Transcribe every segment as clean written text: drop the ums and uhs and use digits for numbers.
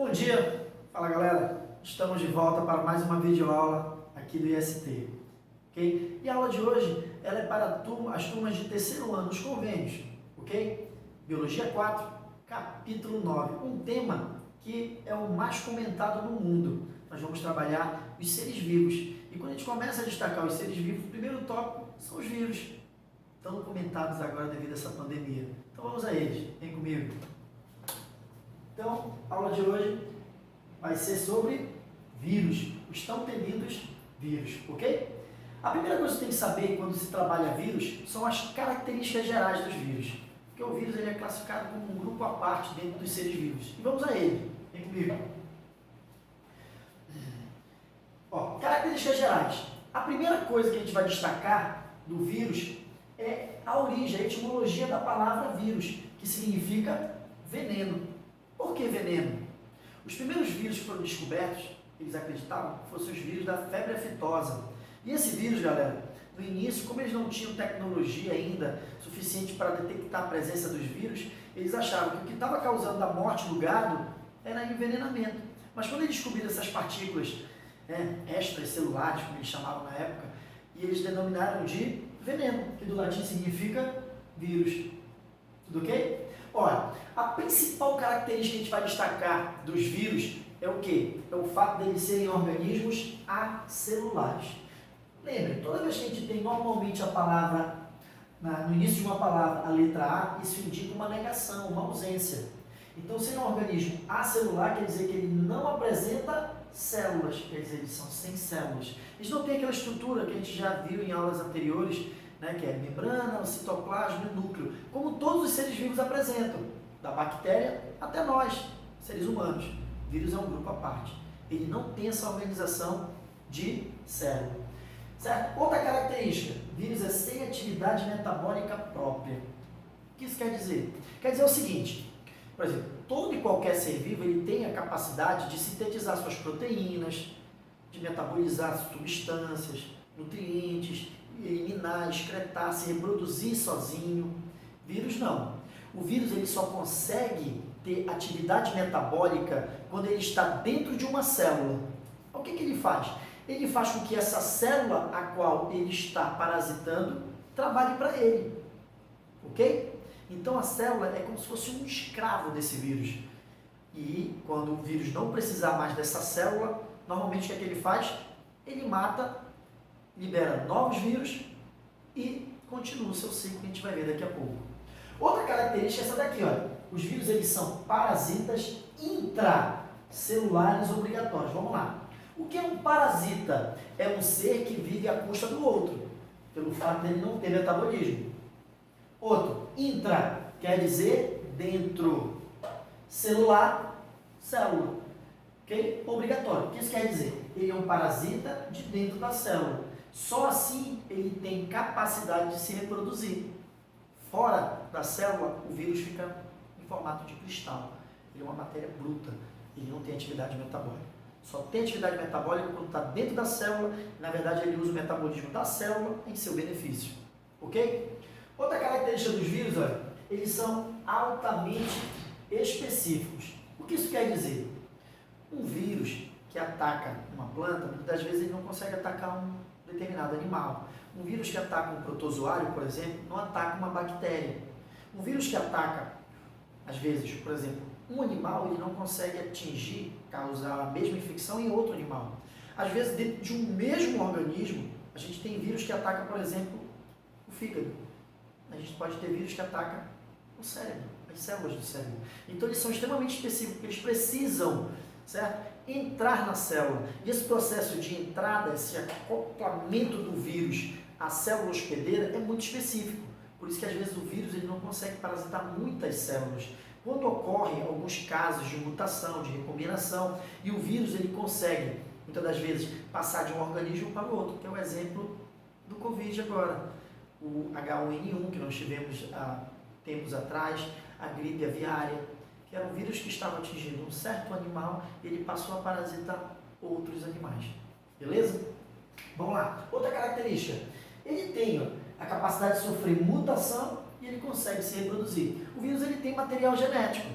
Bom dia, fala galera, estamos de volta para mais uma videoaula aqui do IST, ok? E a aula de hoje, ela é para as turmas de terceiro ano, os convênios, ok? Biologia 4, capítulo 9, um tema que é o mais comentado no mundo. Nós vamos trabalhar os seres vivos, e quando a gente começa a destacar os seres vivos, o primeiro tópico são os vírus, tão comentados agora devido a essa pandemia. Então vamos a eles, vem comigo. Então, a aula de hoje vai ser sobre vírus, os tão temidos vírus, ok? A primeira coisa que você tem que saber quando se trabalha vírus são as características gerais dos vírus. Porque o vírus ele é classificado como um grupo à parte dentro dos seres vivos. E vamos a ele, vem comigo. Ó, características gerais. A primeira coisa que a gente vai destacar do vírus é a origem, a etimologia da palavra vírus, que significa veneno. Por que veneno? Os primeiros vírus que foram descobertos, eles acreditavam que fossem os vírus da febre aftosa. E esse vírus, galera, no início, como eles não tinham tecnologia ainda suficiente para detectar a presença dos vírus, eles achavam que o que estava causando a morte do gado era envenenamento. Mas quando eles descobriram essas partículas extracelulares, como eles chamavam na época, e eles denominaram de veneno, que do latim significa vírus. Tudo ok? Olha, a principal característica que a gente vai destacar dos vírus é o quê? É o fato de eles serem organismos acelulares. Lembre, toda vez que a gente tem normalmente a palavra, no início de uma palavra, a letra A, isso indica uma negação, uma ausência. Então, ser um organismo acelular quer dizer que ele não apresenta células, quer dizer, eles são sem células. Eles não têm aquela estrutura que a gente já viu em aulas anteriores, que é a membrana, o citoplasma e o núcleo, como todos os seres vivos apresentam, da bactéria até nós, seres humanos. O vírus é um grupo à parte. Ele não tem essa organização de célula. Certo? Outra característica, o vírus é sem atividade metabólica própria. O que isso quer dizer? Quer dizer o seguinte, por exemplo, todo e qualquer ser vivo ele tem a capacidade de sintetizar suas proteínas, de metabolizar substâncias, nutrientes, eliminar, excretar, se reproduzir sozinho. Vírus não. O vírus ele só consegue ter atividade metabólica quando ele está dentro de uma célula. O que ele faz? Ele faz com que essa célula a qual ele está parasitando trabalhe para ele. Ok? Então a célula é como se fosse um escravo desse vírus. E quando o vírus não precisar mais dessa célula, normalmente o que é que ele faz? Ele mata, libera novos vírus e continua o seu ciclo que a gente vai ver daqui a pouco. Outra característica é essa daqui, olha. Os vírus eles são parasitas intracelulares obrigatórios. Vamos lá. O que é um parasita? É um ser que vive à custa do outro, pelo fato dele não ter metabolismo. Outro, intra, quer dizer dentro. Celular, célula. Ok? Obrigatório. O que isso quer dizer? Ele é um parasita de dentro da célula. Só assim ele tem capacidade de se reproduzir. Fora da célula, o vírus fica em formato de cristal. Ele é uma matéria bruta. Ele não tem atividade metabólica. Só tem atividade metabólica quando está dentro da célula. Na verdade, ele usa o metabolismo da célula em seu benefício. Ok? Outra característica dos vírus, olha, eles são altamente específicos. O que isso quer dizer? Um vírus que ataca uma planta, muitas das vezes ele não consegue atacar um determinado animal. Um vírus que ataca um protozoário, por exemplo, não ataca uma bactéria. Um vírus que ataca, às vezes, por exemplo, um animal, ele não consegue atingir, causar a mesma infecção em outro animal. Às vezes, dentro de um mesmo organismo, a gente tem vírus que ataca, por exemplo, o fígado. A gente pode ter vírus que ataca o cérebro, as células do cérebro. Então, eles são extremamente específicos, eles precisam, certo? Entrar na célula. E esse processo de entrada, esse acoplamento do vírus à célula hospedeira é muito específico. Por isso que às vezes o vírus ele não consegue parasitar muitas células. Quando ocorrem alguns casos de mutação, de recombinação, e o vírus ele consegue, muitas das vezes, passar de um organismo para o outro, que é o exemplo do Covid agora. O H1N1 que nós tivemos há tempos atrás, a gripe aviária, que era um vírus que estava atingindo um certo animal e ele passou a parasitar outros animais. Beleza? Vamos lá. Outra característica. Ele tem a capacidade de sofrer mutação e ele consegue se reproduzir. O vírus ele tem material genético,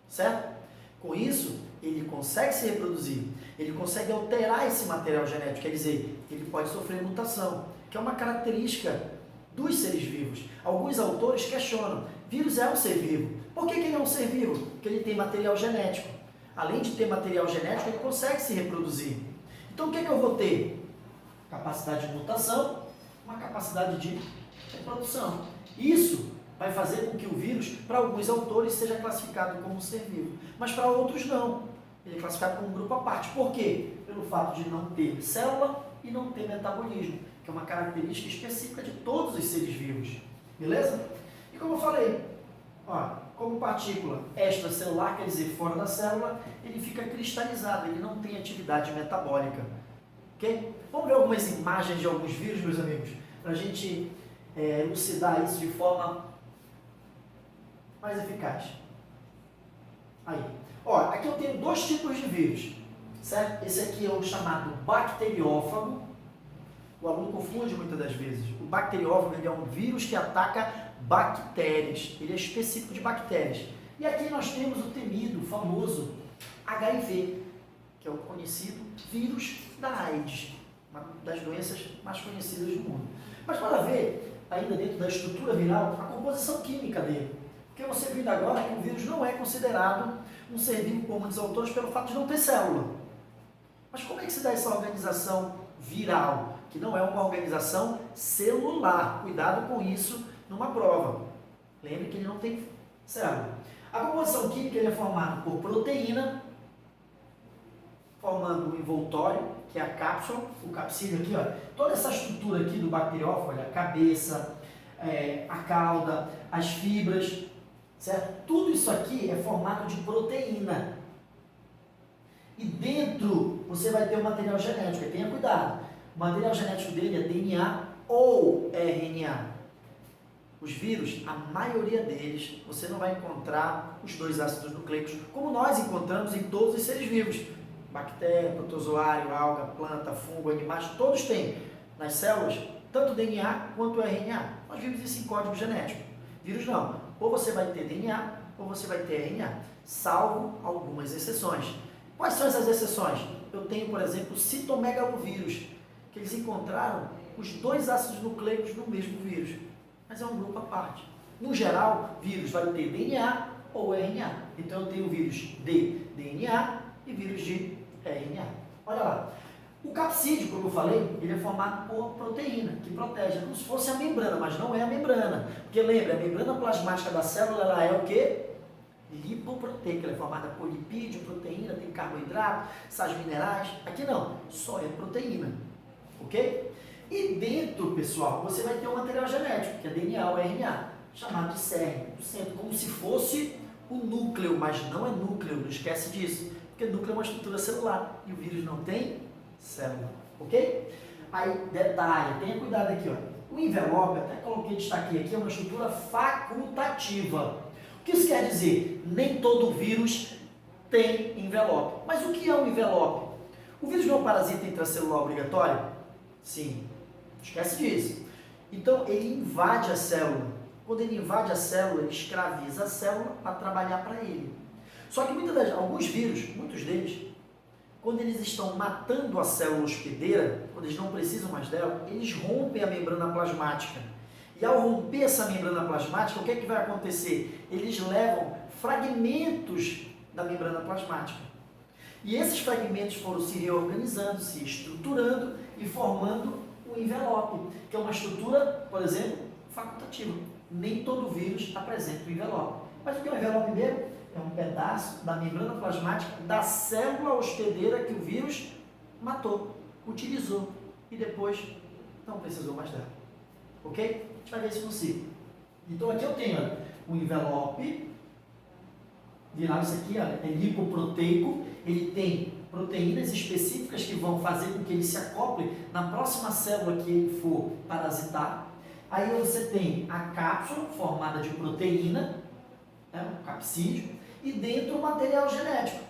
certo? Com isso, ele consegue se reproduzir, ele consegue alterar esse material genético, quer dizer, ele pode sofrer mutação, que é uma característica dos seres vivos. Alguns autores questionam, vírus é um ser vivo. Por que ele é um ser vivo? Porque ele tem material genético. Além de ter material genético, ele consegue se reproduzir. Então, o que eu vou ter? Capacidade de mutação, uma capacidade de reprodução. Isso vai fazer com que o vírus, para alguns autores, seja classificado como um ser vivo, mas para outros não. Ele é classificado como um grupo à parte. Por quê? Pelo fato de não ter célula e não ter metabolismo, que é uma característica específica de todos os seres vivos. Beleza? E como eu falei, ó, como partícula extracelular, quer dizer, fora da célula, ele fica cristalizado, ele não tem atividade metabólica. Ok? Vamos ver algumas imagens de alguns vírus, meus amigos, para a gente elucidar isso de forma mais eficaz. Aí. Ó, aqui eu tenho dois tipos de vírus, certo? Esse aqui é o chamado bacteriófago. O aluno confunde muitas das vezes. O bacteriófago ele é um vírus que ataca bactérias. Ele é específico de bactérias. E aqui nós temos o temido, o famoso HIV, que é o conhecido vírus da AIDS, uma das doenças mais conhecidas do mundo. Mas para ver, ainda dentro da estrutura viral, a composição química dele. Porque você viu agora que o vírus não é considerado um ser vivo por muitos autores pelo fato de não ter célula. Mas como é que se dá essa organização viral, que não é uma organização celular? Cuidado com isso numa prova. Lembre que ele não tem célula. A composição química ele é formada por proteína, formando o envoltório, que é a cápsula, o capsídeo aqui, ó. Toda essa estrutura aqui do bacteriófago, olha, a cabeça, a cauda, as fibras, certo? Tudo isso aqui é formado de proteína. E dentro você vai ter o material genético, tenha cuidado. O material genético dele é DNA ou RNA. Os vírus, a maioria deles, você não vai encontrar os dois ácidos nucleicos, como nós encontramos em todos os seres vivos. Bactéria, protozoário, alga, planta, fungo, animais, todos têm nas células, tanto DNA quanto RNA. Nós vimos isso em código genético. Vírus não. Ou você vai ter DNA, ou você vai ter RNA, salvo algumas exceções. Quais são essas exceções? Eu tenho, por exemplo, o citomegalovírus, que eles encontraram os dois ácidos nucleicos no mesmo vírus, mas é um grupo à parte. No geral, vírus vai ter DNA ou RNA. Então eu tenho vírus de DNA e vírus de RNA. Olha lá. O capsídeo, como eu falei, ele é formado por proteína, que protege, como se fosse a membrana, mas não é a membrana. Porque lembra, a membrana plasmática da célula, ela é o quê? Lipoproteica, ela é formada por lipídio, proteína, tem carboidrato, sais minerais. Aqui não, só é proteína, ok? E dentro, pessoal, você vai ter um material genético, que é DNA ou RNA, chamado de cerne, no centro, como se fosse o núcleo, mas não é núcleo, não esquece disso, porque núcleo é uma estrutura celular e o vírus não tem célula, ok? Aí, detalhe, tenha cuidado aqui, ó. O envelope, até coloquei, destaquei aqui, é uma estrutura facultativa. O que isso quer dizer? Nem todo vírus tem envelope. Mas o que é um envelope? O vírus não é um parasita intracelular obrigatório? Sim. Esquece disso. Então, ele invade a célula. Quando ele invade a célula, ele escraviza a célula para trabalhar para ele. Só que alguns vírus, muitos deles, quando eles estão matando a célula hospedeira, quando eles não precisam mais dela, eles rompem a membrana plasmática. E ao romper essa membrana plasmática, o que é que vai acontecer? Eles levam fragmentos da membrana plasmática. E esses fragmentos foram se reorganizando, se estruturando e formando o envelope, que é uma estrutura, por exemplo, facultativa. Nem todo vírus apresenta o envelope. Mas o que é o envelope mesmo? É um pedaço da membrana plasmática da célula hospedeira que o vírus matou, utilizou e depois não precisou mais dela. Ok? A gente vai ver isso no ciclo. Então aqui eu tenho o envelope viral, isso aqui é lipoproteico, ele tem proteínas específicas que vão fazer com que ele se acople na próxima célula que ele for parasitar. Aí você tem a cápsula formada de proteína, o capsídeo, e dentro o material genético.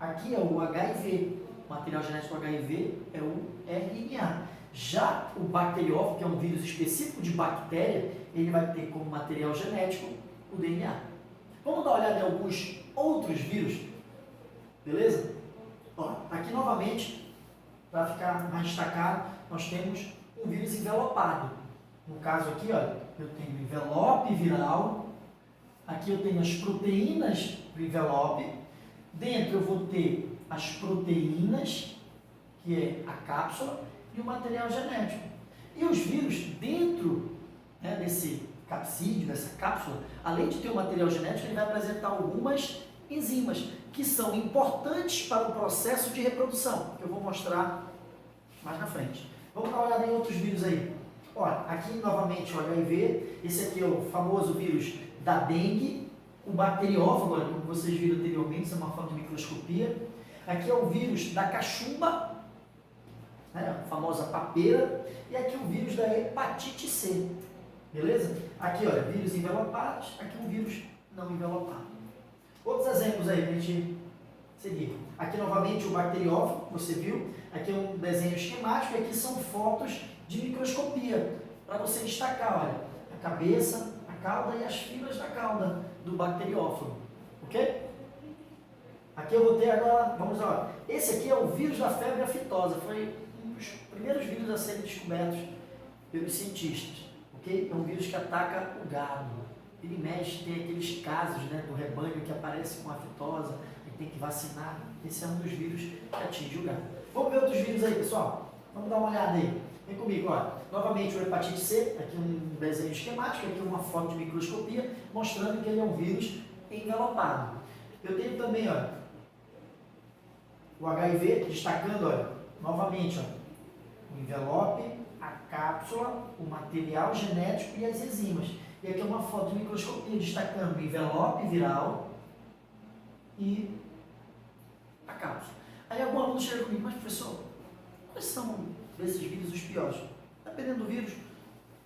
Aqui é o HIV. O material genético do HIV é o RNA. Já o bacteriófago, que é um vírus específico de bactéria, ele vai ter como material genético o DNA. Vamos dar uma olhada em alguns outros vírus. Beleza? Ó, aqui novamente, para ficar mais destacado, nós temos um vírus envelopado. No caso aqui, olha, eu tenho o envelope viral, aqui eu tenho as proteínas do envelope, dentro eu vou ter as proteínas, que é a cápsula, e o material genético. E os vírus dentro, né, desse capsídeo, dessa cápsula, além de ter o material genético, ele vai apresentar algumas enzimas que são importantes para o processo de reprodução, que eu vou mostrar mais na frente. Vamos dar uma olhada em outros vírus aí. Olha, aqui novamente o HIV, esse aqui é o famoso vírus da dengue, o bacteriófago, como vocês viram anteriormente, isso é uma forma de microscopia. Aqui é o vírus da cachumba, né, a famosa papeira, e aqui o vírus da hepatite C, beleza? Aqui, olha, vírus envelopados, aqui um vírus não envelopado. Outros exemplos aí para a gente seguir. Aqui novamente o bacteriófago, você viu, aqui é um desenho esquemático, e aqui são fotos de microscopia, para você destacar, olha, a cabeça, a cauda e as fibras da cauda do bacteriófago, ok? Aqui eu vou ter agora, vamos lá, esse aqui é o vírus da febre aftosa, foi um dos primeiros vírus a serem descobertos pelos cientistas, ok? É um vírus que ataca o gado. Ele mexe, tem aqueles casos, né, do rebanho que aparece com aftosa e tem que vacinar. Esse é um dos vírus que atinge o gado. Vamos ver outros vírus aí, pessoal? Vamos dar uma olhada aí. Vem comigo, ó. Novamente o hepatite C, aqui um desenho esquemático, aqui uma foto de microscopia, mostrando que ele é um vírus envelopado. Eu tenho também, ó, o HIV, destacando, olha, novamente, ó, o envelope, a cápsula, o material genético e as enzimas. E aqui é uma foto de microscopia destacando o envelope viral e a cápsula. Aí algum aluno chega comigo, mas professor, quais são desses vírus os piores? Dependendo do vírus,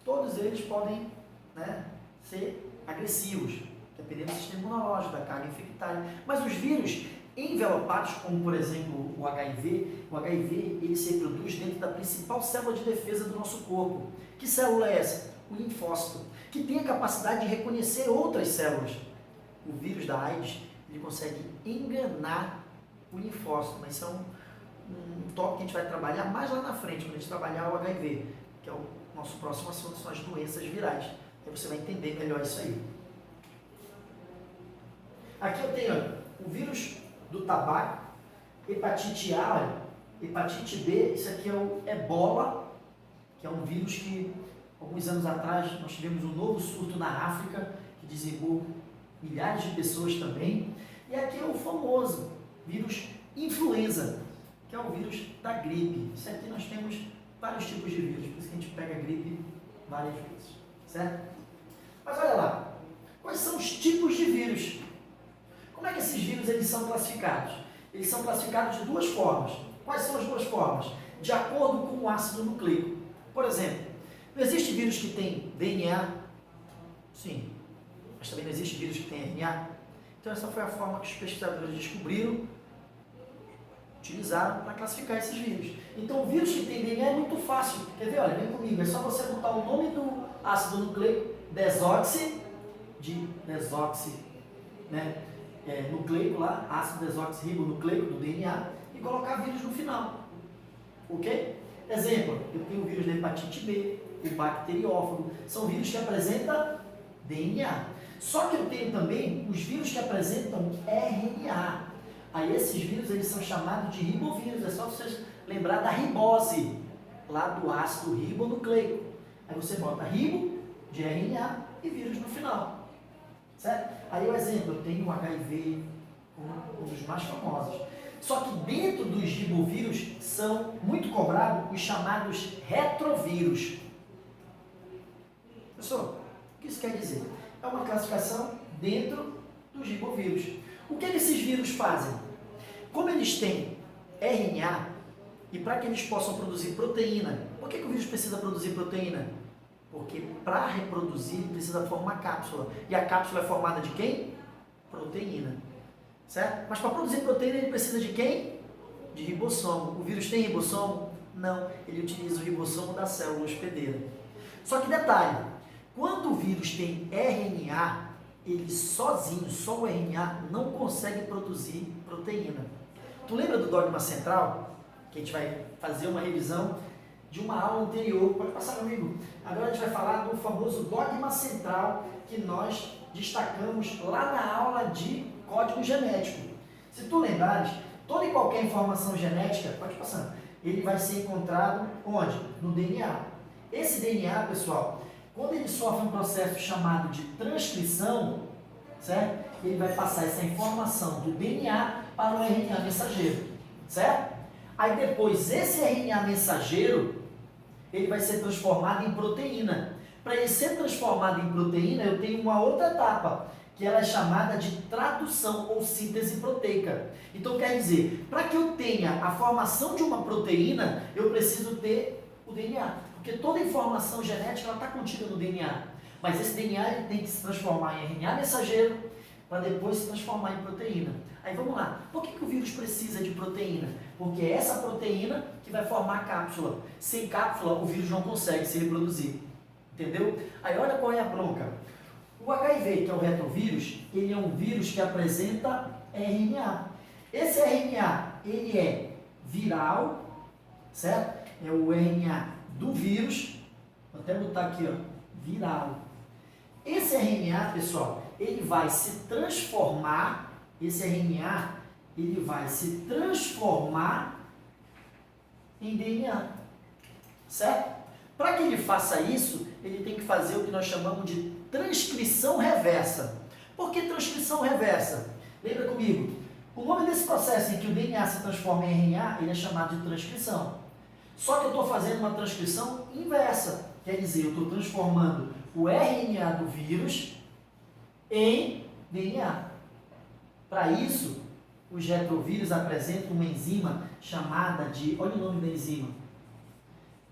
todos eles podem, né, ser agressivos, dependendo do sistema imunológico, da carga infectária. Mas os vírus envelopados, como por exemplo o HIV ele se reproduz dentro da principal célula de defesa do nosso corpo. Que célula é essa? O linfócito, que tem a capacidade de reconhecer outras células. O vírus da AIDS, ele consegue enganar o linfócito, mas isso é um tópico que a gente vai trabalhar mais lá na frente, quando a gente trabalhar o HIV, que é o nosso próximo assunto, são as doenças virais. Aí você vai entender melhor isso aí. Aqui eu tenho, olha, o vírus do tabaco, hepatite A, olha, hepatite B, isso aqui é o ebola, que é um vírus que, alguns anos atrás, nós tivemos um novo surto na África, que dizimou milhares de pessoas também. E aqui é o famoso vírus influenza, que é o vírus da gripe. Isso aqui nós temos vários tipos de vírus, por isso que a gente pega a gripe várias vezes, certo? Mas olha lá, quais são os tipos de vírus? Como é que esses vírus eles são classificados? Eles são classificados de duas formas. Quais são as duas formas? De acordo com o ácido nucleico. Por exemplo, não existe vírus que tem DNA? Sim. Mas também não existe vírus que tem RNA? Então essa foi a forma que os pesquisadores descobriram, utilizaram para classificar esses vírus. Então o vírus que tem DNA é muito fácil. Quer ver? Olha, vem comigo. É só você botar o nome do ácido nucleico, desoxi, né? Nucleico lá, ácido desoxirribonucleico do DNA, e colocar vírus no final. Ok? Exemplo, eu tenho o vírus da hepatite B, o bacteriófago, são vírus que apresentam DNA. Só que eu tenho também os vírus que apresentam RNA. Aí esses vírus eles são chamados de ribovírus, é só vocês lembrar da ribose, lá do ácido ribonucleico. Aí você bota ribo de RNA e vírus no final. Certo? Aí o exemplo, eu tenho o HIV, um dos mais famosos. Só que dentro dos ribovírus são muito cobrados os chamados retrovírus. Pessoal, o que isso quer dizer? É uma classificação dentro dos ribovírus. O que esses vírus fazem? Como eles têm RNA, e para que eles possam produzir proteína, por que o vírus precisa produzir proteína? Porque para reproduzir ele precisa formar cápsula. E a cápsula é formada de quem? Proteína. Certo? Mas para produzir proteína ele precisa de quem? De ribossomo. O vírus tem ribossomo? Não. Ele utiliza o ribossomo da célula hospedeira. Só que detalhe, quando o vírus tem RNA, ele sozinho, só o RNA, não consegue produzir proteína. Tu lembra do dogma central? Que a gente vai fazer uma revisão de uma aula anterior. Pode passar comigo. Agora a gente vai falar do famoso dogma central que nós destacamos lá na aula de código genético. Se tu lembrares, toda e qualquer informação genética, pode passar, ele vai ser encontrado onde? No DNA. Esse DNA, pessoal, quando ele sofre um processo chamado de transcrição, certo? Ele vai passar essa informação do DNA para o RNA mensageiro, certo? Aí depois, esse RNA mensageiro, ele vai ser transformado em proteína. Para ele ser transformado em proteína, eu tenho uma outra etapa, que ela é chamada de tradução ou síntese proteica. Então, quer dizer, para que eu tenha a formação de uma proteína, eu preciso ter o DNA. Porque toda informação genética está contida no DNA. Mas esse DNA ele tem que se transformar em RNA mensageiro para depois se transformar em proteína. Aí vamos lá. Por que o vírus precisa de proteína? Porque é essa proteína que vai formar a cápsula. Sem cápsula, o vírus não consegue se reproduzir. Entendeu? Aí olha qual é a bronca. O HIV, que é o retrovírus, ele é um vírus que apresenta RNA. Esse RNA, ele é viral, certo? É o RNA do vírus. Vou até botar aqui, ó, viral. Esse RNA, pessoal, ele vai se transformar, esse RNA, ele vai se transformar em DNA, certo? Para que ele faça isso, ele tem que fazer o que nós chamamos de transcrição reversa. Por que transcrição reversa? Lembra comigo? O nome desse processo em que o DNA se transforma em RNA, ele é chamado de transcrição. Só que eu estou fazendo uma transcrição inversa. Quer dizer, eu estou transformando o RNA do vírus em DNA. Para isso, os retrovírus apresentam uma enzima chamada de, olha o nome da enzima,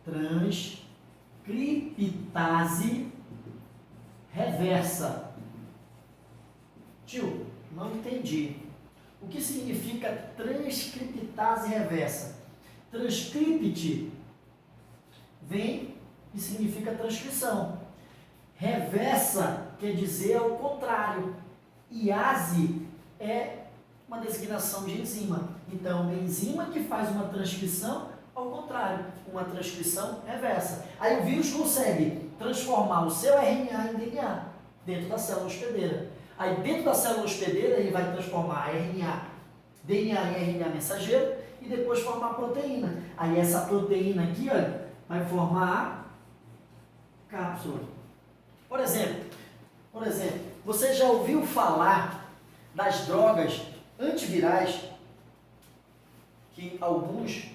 transcriptase reversa. Tio, não entendi. O que significa transcriptase reversa? Transcript vem e significa transcrição. Reversa quer dizer ao contrário. Iase é uma designação de enzima. Então, uma enzima que faz uma transcrição ao contrário, uma transcrição reversa. Aí o vírus consegue transformar o seu RNA em DNA dentro da célula hospedeira. Aí dentro da célula hospedeira ele vai transformar DNA em RNA mensageiro e depois formar a proteína. Aí essa proteína aqui, olha, vai formar a cápsula. Por exemplo, você já ouviu falar das drogas antivirais que alguns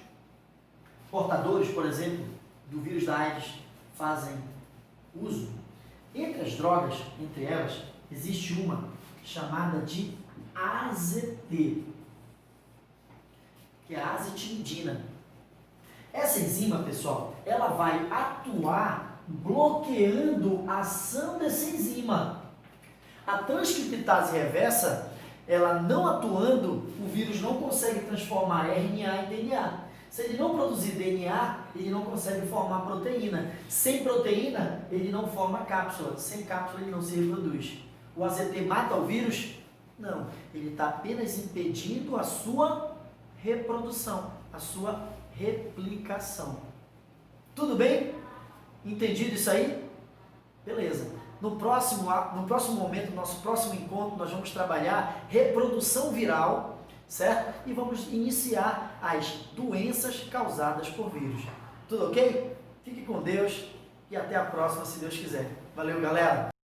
portadores, por exemplo, do vírus da AIDS fazem uso? Entre as drogas, entre elas, existe uma chamada de AZT, que é a azitimidina. Essa enzima, pessoal, ela vai atuar bloqueando a ação dessa enzima. A transcriptase reversa, ela não atuando, o vírus não consegue transformar RNA em DNA. Se ele não produzir DNA, ele não consegue formar proteína. Sem proteína, ele não forma cápsula. Sem cápsula, ele não se reproduz. O AZT mata o vírus? Não. Ele está apenas impedindo a sua reprodução, a sua replicação. Tudo bem? Entendido isso aí? Beleza. No próximo momento, nosso próximo encontro, nós vamos trabalhar reprodução viral, certo? E vamos iniciar as doenças causadas por vírus. Tudo ok? Fique com Deus e até a próxima, se Deus quiser. Valeu, galera!